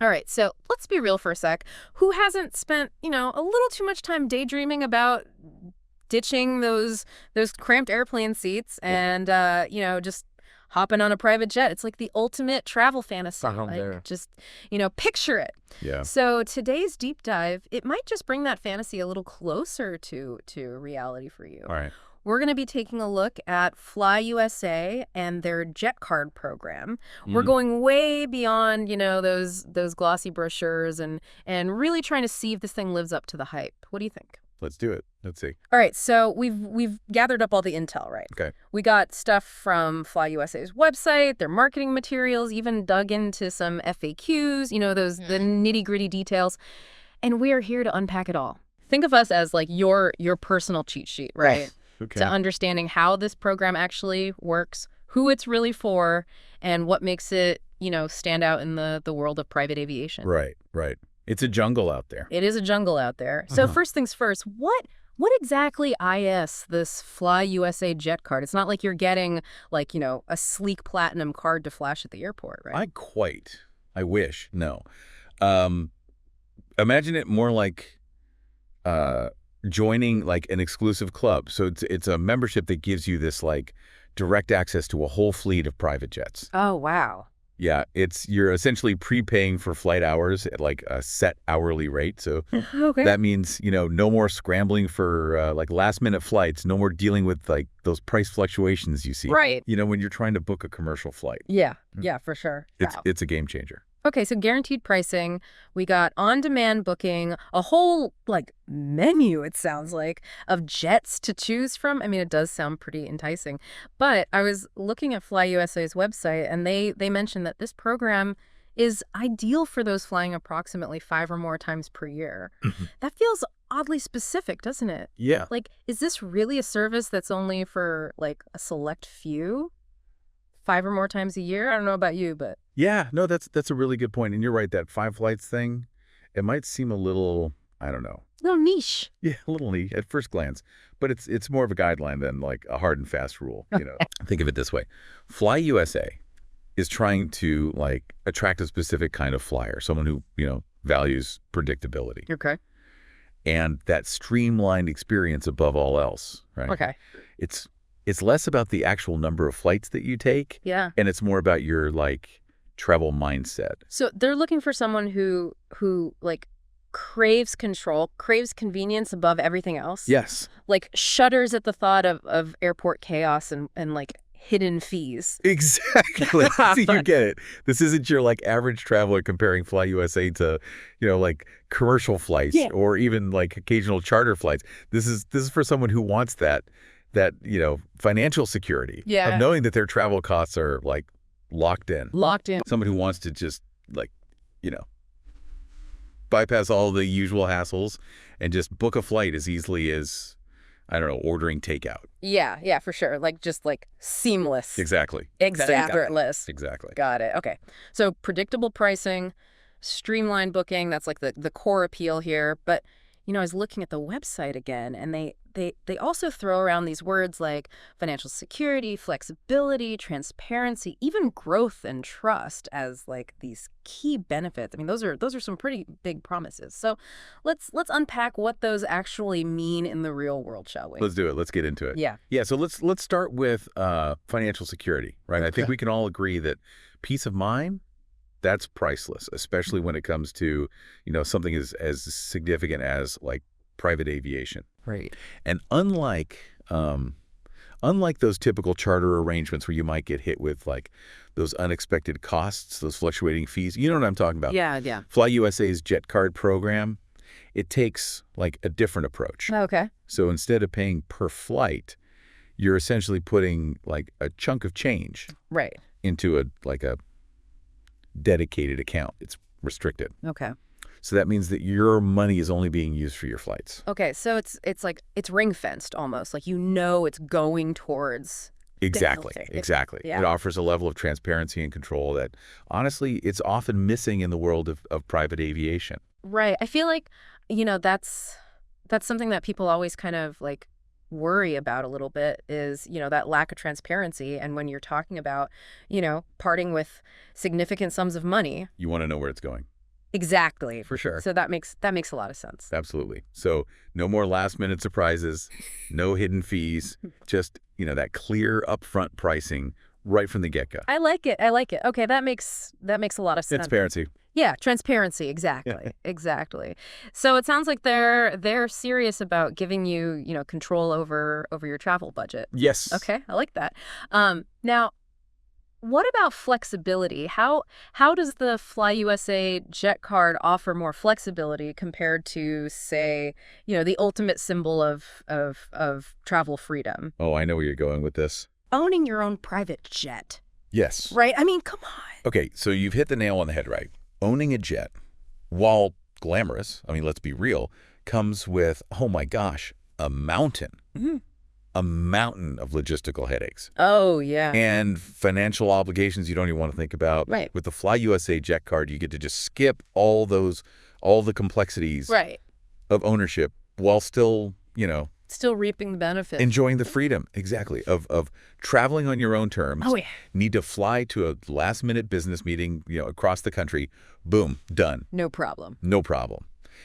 All right, so let's be real for a sec. Who hasn't spent, a little too much time daydreaming about ditching those cramped airplane seats and, just hopping on a private jet? It's like the ultimate travel fantasy. Just, picture it. Yeah. So today's deep dive, it might just bring that fantasy a little closer to reality for you. All right. We're going to be taking a look at FlyUSA and their jetcard program. We're going way beyond, those glossy brochures and really trying to see if this thing lives up to the hype. What do you think? Let's do it. Let's see. All right, so we've gathered up all the intel, right? Okay. We got stuff from FlyUSA's website, their marketing materials, even dug into some FAQs, the nitty-gritty details. And we are here to unpack it all. Think of us as like your personal cheat sheet, right? Okay. To understanding how this program actually works, who it's really for, and what makes it, stand out in the world of private aviation. Right. It's a jungle out there. It is a jungle out there. So first things first, what exactly is this FlyUSA jet card? It's not like you're getting a sleek platinum card to flash at the airport, right? I wish. No. Imagine it more like joining like an exclusive club. So it's a membership that gives you this like direct access to a whole fleet of private jets. Oh, wow. Yeah, you're essentially prepaying for flight hours at like a set hourly rate. So okay. That means, no more scrambling for like last minute flights, no more dealing with like those price fluctuations you see. Right. When you're trying to book a commercial flight. Yeah, for sure. It's a game changer. Okay, so guaranteed pricing, we got on-demand booking, a whole, menu, it sounds like, of jets to choose from. I mean, it does sound pretty enticing. But I was looking at FlyUSA's website, and they mentioned that this program is ideal for those flying approximately 5 or more times per year. That feels oddly specific, doesn't it? Yeah. Is this really a service that's only for, a select few? 5 or more times a year? I don't know about you, but... Yeah, no, that's a really good point. And you're right, that 5 flights thing, it might seem a little, I don't know. A little niche. Yeah, a little niche at first glance. But it's more of a guideline than like a hard and fast rule, Think of it this way. FlyUSA is trying to attract a specific kind of flyer, someone who, values predictability. Okay. And that streamlined experience above all else, right? Okay. It's less about the actual number of flights that you take. Yeah. And it's more about your travel mindset. So they're looking for someone who craves control, craves convenience above everything else. Yes. Shudders at the thought of airport chaos and hidden fees. Exactly. See, you get it. This isn't your average traveler comparing FlyUSA to, commercial flights or even occasional charter flights. This is for someone who wants that financial security of knowing that their travel costs are locked in. Someone who wants to just bypass all the usual hassles and just book a flight as easily as, I don't know, ordering takeout. Yeah, for sure. Just seamless. Exactly. Effortless. Exactly. Got it. Okay. So predictable pricing, streamlined booking, that's the core appeal here. But, I was looking at the website again, and they also throw around these words like financial security, flexibility, transparency, even growth and trust as these key benefits. I mean, those are some pretty big promises. So let's unpack what those actually mean in the real world, shall we? Let's do it. Let's get into it. Yeah. Yeah. So let's start with financial security, right? Okay. I think we can all agree that peace of mind, that's priceless, especially when it comes to, something as significant as private aviation. Right. And unlike those typical charter arrangements where you might get hit with those unexpected costs, those fluctuating fees, you know what I'm talking about? Yeah. FlyUSA's JetCard program, it takes a different approach. Okay. So instead of paying per flight, you're essentially putting a chunk of change into a dedicated account. It's restricted. Okay. So that means that your money is only being used for your flights. Okay, so it's ring fenced almost. It's going towards Exactly. Yeah. It offers a level of transparency and control that honestly it's often missing in the world of private aviation. Right. I feel that's something that people always kind of worry about a little bit is, that lack of transparency. And when you're talking about, parting with significant sums of money. You want to know where it's going. Exactly. For sure. So that makes a lot of sense. Absolutely. So no more last-minute surprises, no hidden fees, just, that clear upfront pricing right from the get-go. I like it. Okay, that makes a lot of sense. Transparency. Yeah, transparency, exactly. Exactly. So it sounds like they're serious about giving you, control over your travel budget. Yes. Okay, I like that. Now, what about flexibility? How does the FlyUSA jetcard offer more flexibility compared to, say, the ultimate symbol of travel freedom? Oh, I know where you're going with this. Owning your own private jet. Yes. Right? I mean, come on. Okay, so you've hit the nail on the head, right? Owning a jet, while glamorous, I mean, let's be real, comes with, oh my gosh, a mountain. Mm-hmm. A mountain of logistical headaches. Oh, yeah. And financial obligations you don't even want to think about. Right. With the FlyUSA jet card, you get to just skip all the complexities of ownership while still, still reaping the benefits. enjoying the freedom, exactly, of traveling on your own terms. Oh, yeah. Need to fly to a last-minute business meeting, across the country. Boom, done. No problem. No problem.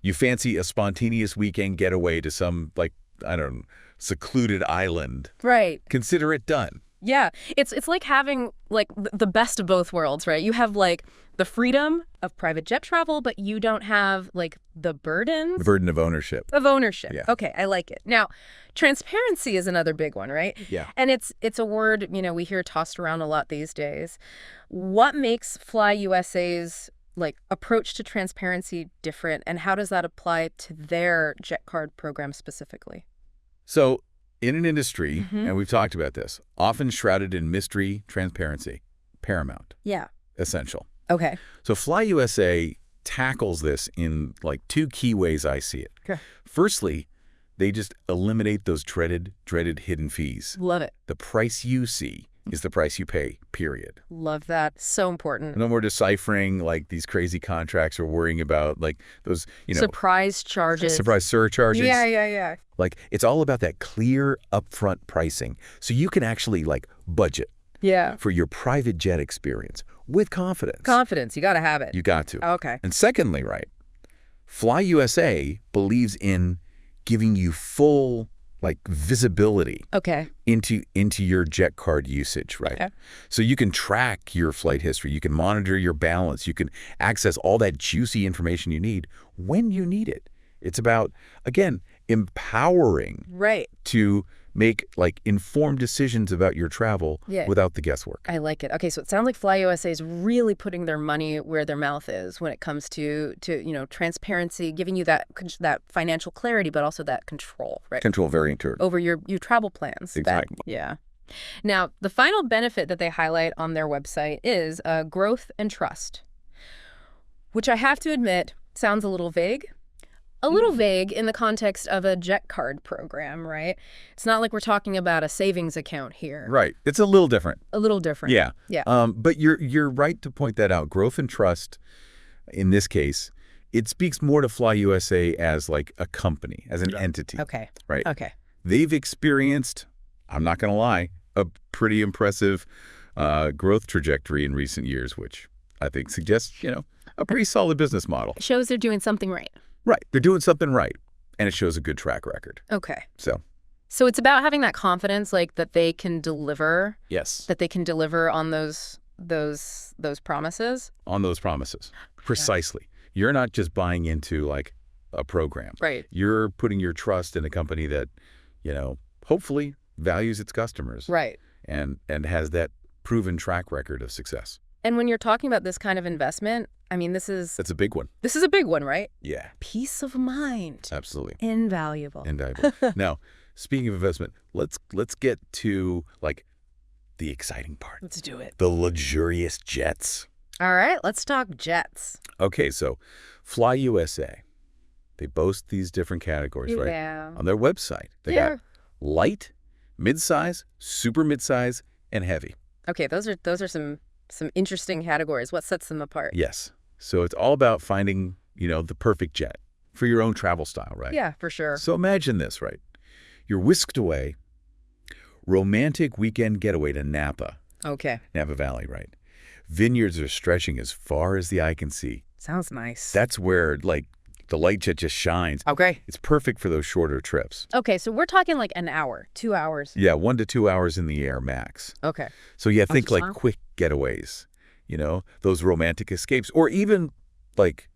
You fancy a spontaneous weekend getaway to some, I don't know, secluded island. Right. Consider it done. Yeah. It's like having the best of both worlds, right? You have the freedom of private jet travel, but you don't have the burdens. The burden of ownership. Yeah. Okay, I like it. Now, transparency is another big one, right? Yeah. And it's a word, we hear tossed around a lot these days. What makes FlyUSA's approach to transparency different, and how does that apply to their jet card program specifically? So, in an industry, and we've talked about this, often shrouded in mystery, transparency, paramount. Yeah. Essential. Okay. So FlyUSA tackles this in two key ways I see it. Okay. Firstly, they just eliminate those dreaded hidden fees. Love it. The price you see is the price you pay, period. Love that. So important. No more deciphering these crazy contracts or worrying about those, surprise charges. Surprise surcharges. Yeah. It's all about that clear upfront pricing. So you can actually budget for your private jet experience with confidence. Confidence. You got to have it. You got to. Okay. And secondly, FlyUSA believes in giving you full visibility into your jet card usage, right? Okay. So you can track your flight history, you can monitor your balance, you can access all that juicy information you need when you need it. It's about, again, empowering to make informed decisions about your travel without the guesswork. I like it. Okay, so it sounds like FlyUSA is really putting their money where their mouth is when it comes to transparency, giving you that financial clarity, but also that control, right? Control, very important. Over your travel plans. Exactly. Yeah. Now, the final benefit that they highlight on their website is growth and trust, which I have to admit sounds a little vague. A little vague in the context of a jet card program, right? It's not like we're talking about a savings account here. Right. It's a little different. A little different. Yeah. Yeah. But you're right to point that out. Growth and trust, in this case, it speaks more to FlyUSA as a company, as an entity. Okay. Right. Okay. They've experienced, I'm not going to lie, a pretty impressive growth trajectory in recent years, which I think suggests, a pretty solid business model. It shows they're doing something right. Right. They're doing something right. And it shows a good track record. Okay. So it's about having that confidence, that they can deliver. Yes. That they can deliver on those promises. On those promises. Precisely. Yeah. You're not just buying into a program. Right. You're putting your trust in a company that, hopefully values its customers. Right. And has that proven track record of success. And when you're talking about this kind of investment, I mean, That's a big one. This is a big one, right? Yeah. Peace of mind. Absolutely. Invaluable. Now, speaking of investment, let's get to the exciting part. Let's do it. The luxurious jets. All right, let's talk jets. Okay, so FlyUSA, they boast these different categories, right? Yeah. On their website. They got light, midsize, super midsize, and heavy. Okay, those are some interesting categories. What sets them apart? Yes. So it's all about finding, the perfect jet for your own travel style, right? Yeah, for sure. So imagine this, right? You're whisked away, romantic weekend getaway to Napa. Okay. Napa Valley, right? Vineyards are stretching as far as the eye can see. Sounds nice. That's where, like, the light jet just shines. Okay. It's perfect for those shorter trips. Okay, so we're talking like an hour, 2 hours. Yeah, 1 to 2 hours in the air max. Okay. So yeah, think like Wow. quick getaways, those romantic escapes, or even like,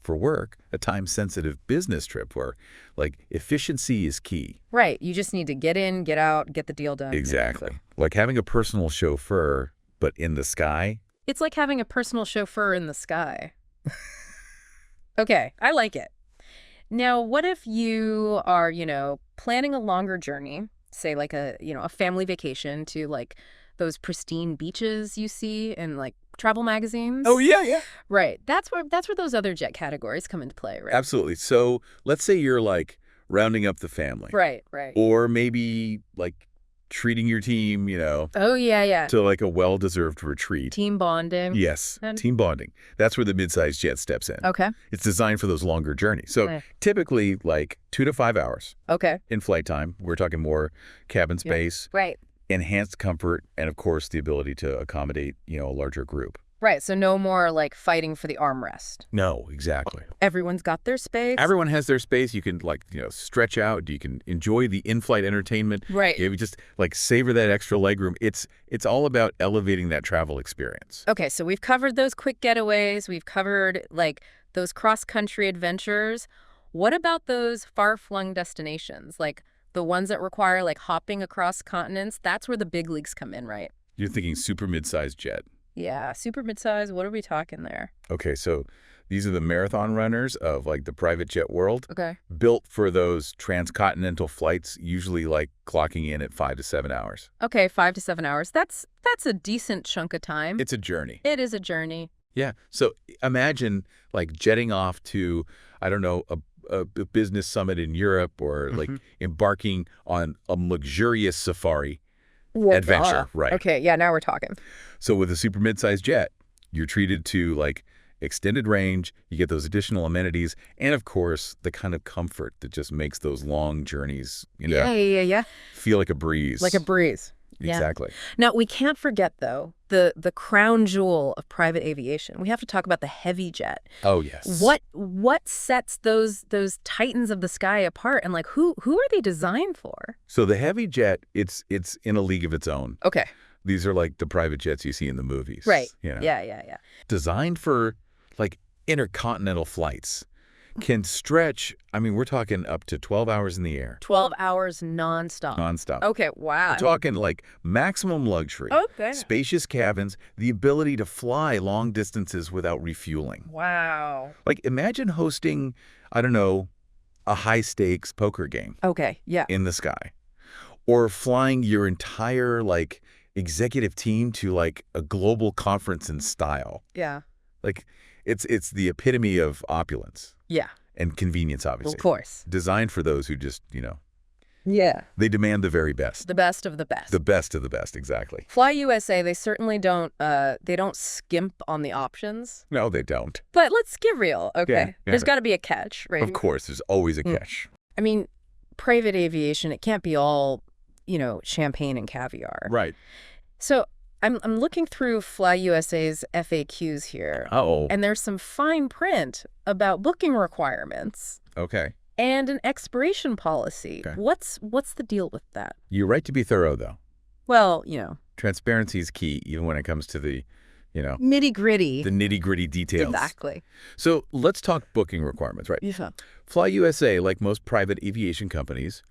for work, a time-sensitive business trip where like efficiency is key. Right. You just need to get in, get out, get the deal done. Exactly. Like having a personal chauffeur, but in the sky. It's like having a personal chauffeur in the sky. Okay, I like it. Now, what if you are, planning a longer journey, say like a family vacation to like those pristine beaches you see in like travel magazines? Oh, yeah. Right. That's where those other jet categories come into play, right? Absolutely. So let's say you're like rounding up the family. Right. Or maybe like treating your team, Oh, yeah. to like a well-deserved retreat. Team bonding. Yes, And- team bonding. That's where the mid-sized jet steps in. Okay. It's designed for those longer journeys. So Yeah. typically like 2 to 5 hours Okay. in flight time. We're talking more cabin space, Right. enhanced comfort, and of course the ability to accommodate, a larger group. Right. So no more like fighting for the armrest. No, exactly. Everyone's got their space. Everyone has their space. You can like, stretch out. You can enjoy the in-flight entertainment. Right. You just like savor that extra legroom. It's all about elevating that travel experience. Okay, so we've covered those quick getaways. We've covered like those cross-country adventures. What about those far-flung destinations, like the ones that require like hopping across continents? That's where the big leagues come in, right? You're thinking super mid-sized jet. Yeah, super midsize. What are we talking there? Okay, so these are the marathon runners of like the private jet world, Okay. built for those transcontinental flights, usually like clocking in at 5 to 7 hours. Okay, 5 to 7 hours. That's a decent chunk of time. It's a journey. It is a journey. Yeah. So imagine like jetting off to, I don't know, a business summit in Europe, or like embarking on a luxurious safari adventure, right? Okay, yeah, now we're talking. So with a super mid-sized jet, you're treated to like extended range, you get those additional amenities, and of course, the kind of comfort that just makes those long journeys, Yeah. feel like a breeze. Like a breeze. Yeah. Exactly. Now, we can't forget, though, the crown jewel of private aviation. We have to talk about the heavy jet. Oh, yes. What sets those titans of the sky apart, and like who are they designed for? So the heavy jet, it's in a league of its own. Okay. These are like the private jets you see in the movies. Right. Yeah. Yeah. Designed for like intercontinental flights. Can stretch, I mean, we're talking up to 12 hours in the air. 12 hours nonstop. Nonstop. Okay, wow. We're talking like maximum luxury. Okay. Spacious cabins, the ability to fly long distances without refueling. Wow. Like imagine hosting, I don't know, a high-stakes poker game Okay, yeah. in the sky. Or flying your entire like executive team to like a global conference in style. Yeah. Like it's the epitome of opulence. Yeah. And convenience, obviously. Of course. Designed for those who just, Yeah. they demand the very best. The best of the best. The best of the best, exactly. FlyUSA, they certainly don't skimp on the options. No, they don't. But let's get real, okay? Yeah. There's got to be a catch, right? Of course, there's always a catch. I mean, private aviation, it can't be all, champagne and caviar. Right. So I'm looking through FlyUSA's FAQs here, Uh-oh. and there's some fine print about booking requirements Okay. and an expiration policy. Okay. What's the deal with that? You're right to be thorough, though. Well, Transparency is key, even when it comes to the, nitty-gritty. the nitty-gritty details. Exactly. So let's talk booking requirements, right? Yeah. FlyUSA, like most private aviation companies,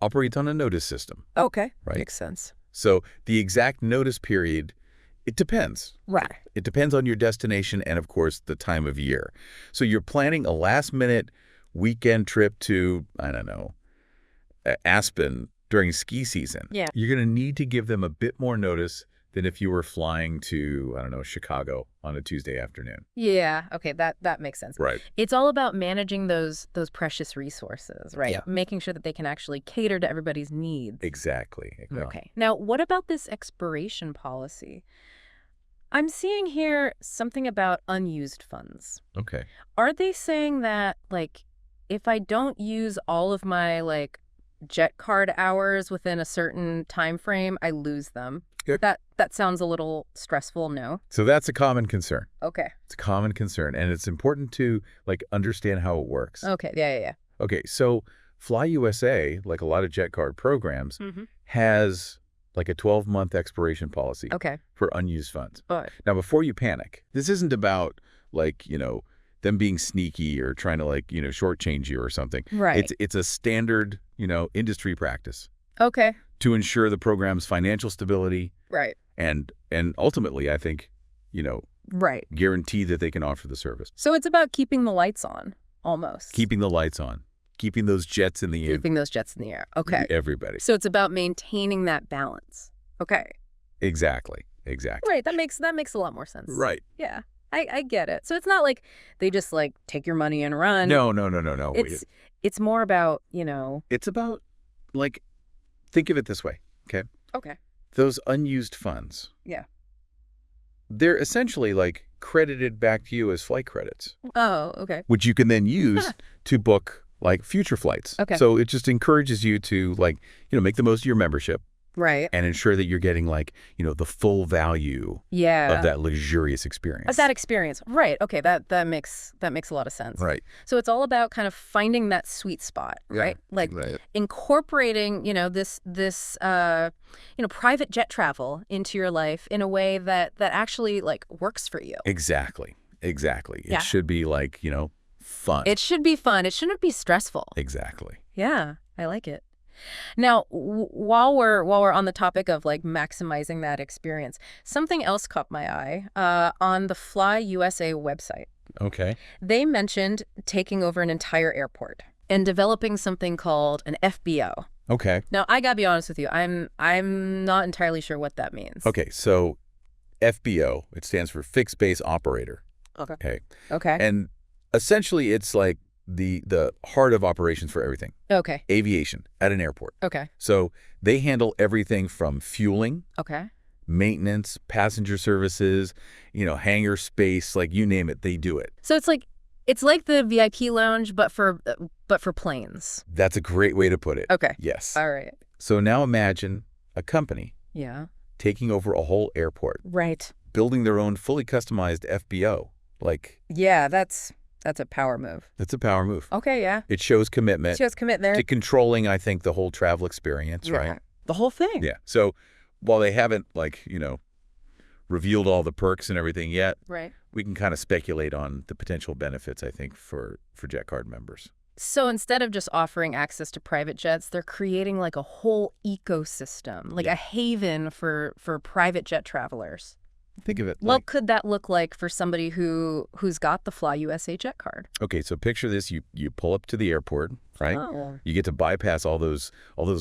operates on a notice system. Okay. Right. Makes sense. So the exact notice period, it depends. Right. It depends on your destination and, of course, the time of year. So you're planning a last-minute weekend trip to, I don't know, Aspen during ski season. Yeah. You're going to need to give them a bit more notice than if you were flying to, I don't know, Chicago on a Tuesday afternoon. Yeah. Okay. That makes sense. Right. It's all about managing those precious resources, right? Yeah. Making sure that they can actually cater to everybody's needs. Exactly. Okay. Now, what about this expiration policy? I'm seeing here something about unused funds. Okay. Are they saying that, like, if I don't use all of my, like, jet card hours within a certain time frame, I lose them. Yep. That sounds a little stressful, no? So that's a common concern. Okay. It's a common concern, and it's important to understand how it works. Okay, yeah. Okay, so FlyUSA, like a lot of jet card programs, Mm-hmm. has like a 12-month expiration policy Okay. for unused funds. But Now, before you panic, this isn't about them being sneaky or trying to shortchange you or something. right. It's a standard, industry practice Okay. to ensure the program's financial stability Right. and ultimately, I think, Right. guarantee that they can offer the service. So it's about keeping the lights on, almost. Keeping the lights on, keeping those jets in the air. Keeping those jets in the air. Okay. Everybody. So it's about maintaining that balance. Okay. Exactly. Right. That makes a lot more sense. Right. Yeah. I get it. So it's not like they just take your money and run. No. It's more about, It's about think of it this way, okay? Okay. Those unused funds. Yeah. They're essentially credited back to you as flight credits, Oh, okay. which you can then use to book future flights. Okay. So it just encourages you to make the most of your membership Right. and ensure that you're getting the full value Yeah. of that luxurious experience. Of that experience. Right. Okay. That makes a lot of sense. Right. So it's all about kind of finding that sweet spot, right? Right. Incorporating, this private jet travel into your life in a way that actually works for you. Exactly. Yeah. It should be fun. It should be fun. It shouldn't be stressful. Exactly. Yeah, I like it. Now, while we're on the topic of maximizing that experience, something else caught my eye on the FlyUSA website. Okay. They mentioned taking over an entire airport and developing something called an FBO. Okay. Now, I gotta be honest with you, I'm not entirely sure what that means. Okay. So FBO, it stands for Fixed Base Operator. Okay. And essentially it's the heart of operations for everything. Okay. Aviation at an airport. Okay. So they handle everything from fueling, Okay. maintenance, passenger services, hangar space, you name it, they do it. So it's like the VIP lounge, but for planes. That's a great way to put it. Okay. Yes. All right. So now imagine a company Yeah. taking over a whole airport, Right. building their own fully customized FBO. Yeah, that's a power move. That's a power move. Okay, yeah. It shows commitment She has commitment. to controlling, I think, the whole travel experience, right? The whole thing. Yeah. So while they haven't, revealed all the perks and everything yet, Right. we can kind of speculate on the potential benefits, I think, for JetCard members. So instead of just offering access to private jets, they're creating a whole ecosystem, a haven for private jet travelers. Think of it. What could that look like for somebody who's got the FlyUSA jet card? Okay, so picture this: you pull up to the airport, right? Oh. You get to bypass all those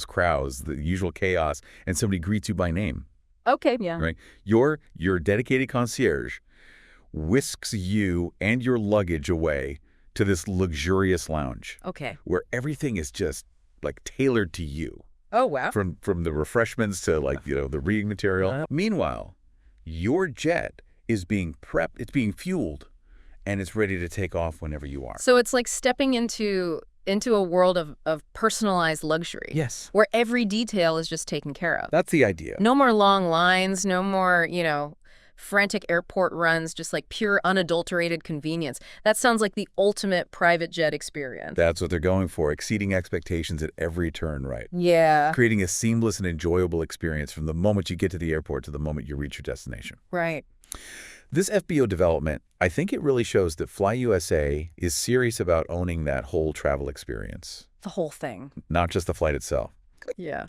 crowds, the usual chaos, and somebody greets you by name, Okay, yeah. right? Your dedicated concierge whisks you and your luggage away to this luxurious lounge Okay. where everything is just tailored to you, Oh, wow. from the refreshments to the reading material. Meanwhile, your jet is being prepped, it's being fueled, and it's ready to take off whenever you are. So it's like stepping into a world of personalized luxury. Yes. Where every detail is just taken care of. That's the idea. No more long lines, no more, frantic airport runs, just pure unadulterated convenience. That sounds like the ultimate private jet experience. That's what they're going for, exceeding expectations at every turn, right? Yeah. Creating a seamless and enjoyable experience from the moment you get to the airport to the moment you reach your destination. Right. This FBO development, I think it really shows that FlyUSA is serious about owning that whole travel experience, The whole thing. not just the flight itself. Yeah.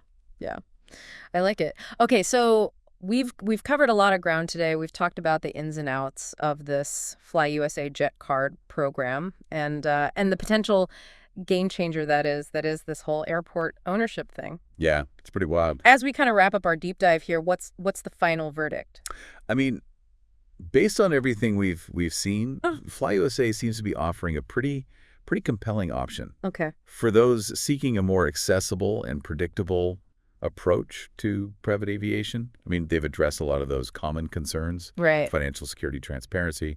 I like it. Okay, so we've covered a lot of ground today. We've talked about the ins and outs of this FlyUSA Jet Card program and the potential game changer that is this whole airport ownership thing. Yeah, it's pretty wild. As we kind of wrap up our deep dive here, what's the final verdict? I mean, based on everything we've seen, FlyUSA seems to be offering a pretty compelling option. Okay. For those seeking a more accessible and predictable approach to private aviation. I mean, they've addressed a lot of those common concerns. Right. Financial security, transparency.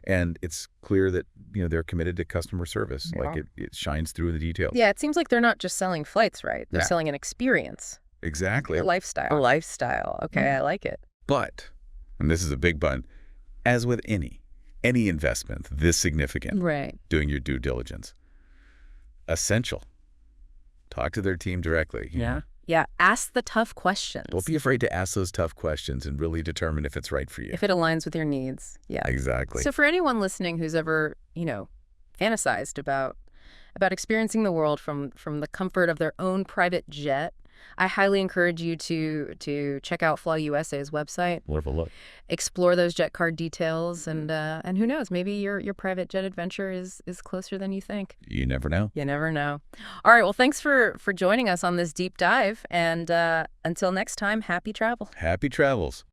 And it's clear that, they're committed to customer service. Yeah. Like it shines through in the details. Yeah, it seems like they're not just selling flights, right? They're Yeah. selling an experience. Exactly. A lifestyle. Okay, I like it. But, and this is a big but, as with any investment this significant, Right. doing your due diligence, essential. Talk to their team directly. Yeah. Yeah, ask the tough questions. Don't be afraid to ask those tough questions and really determine if it's right for you. If it aligns with your needs. Yeah. Exactly. So for anyone listening who's ever, fantasized about experiencing the world from the comfort of their own private jet, I highly encourage you to check out FlyUSA's website. We'll have a look. Explore those jet card details, and who knows, maybe your private jet adventure is closer than you think. You never know. You never know. All right, well, thanks for joining us on this deep dive, and until next time, happy travel. Happy travels.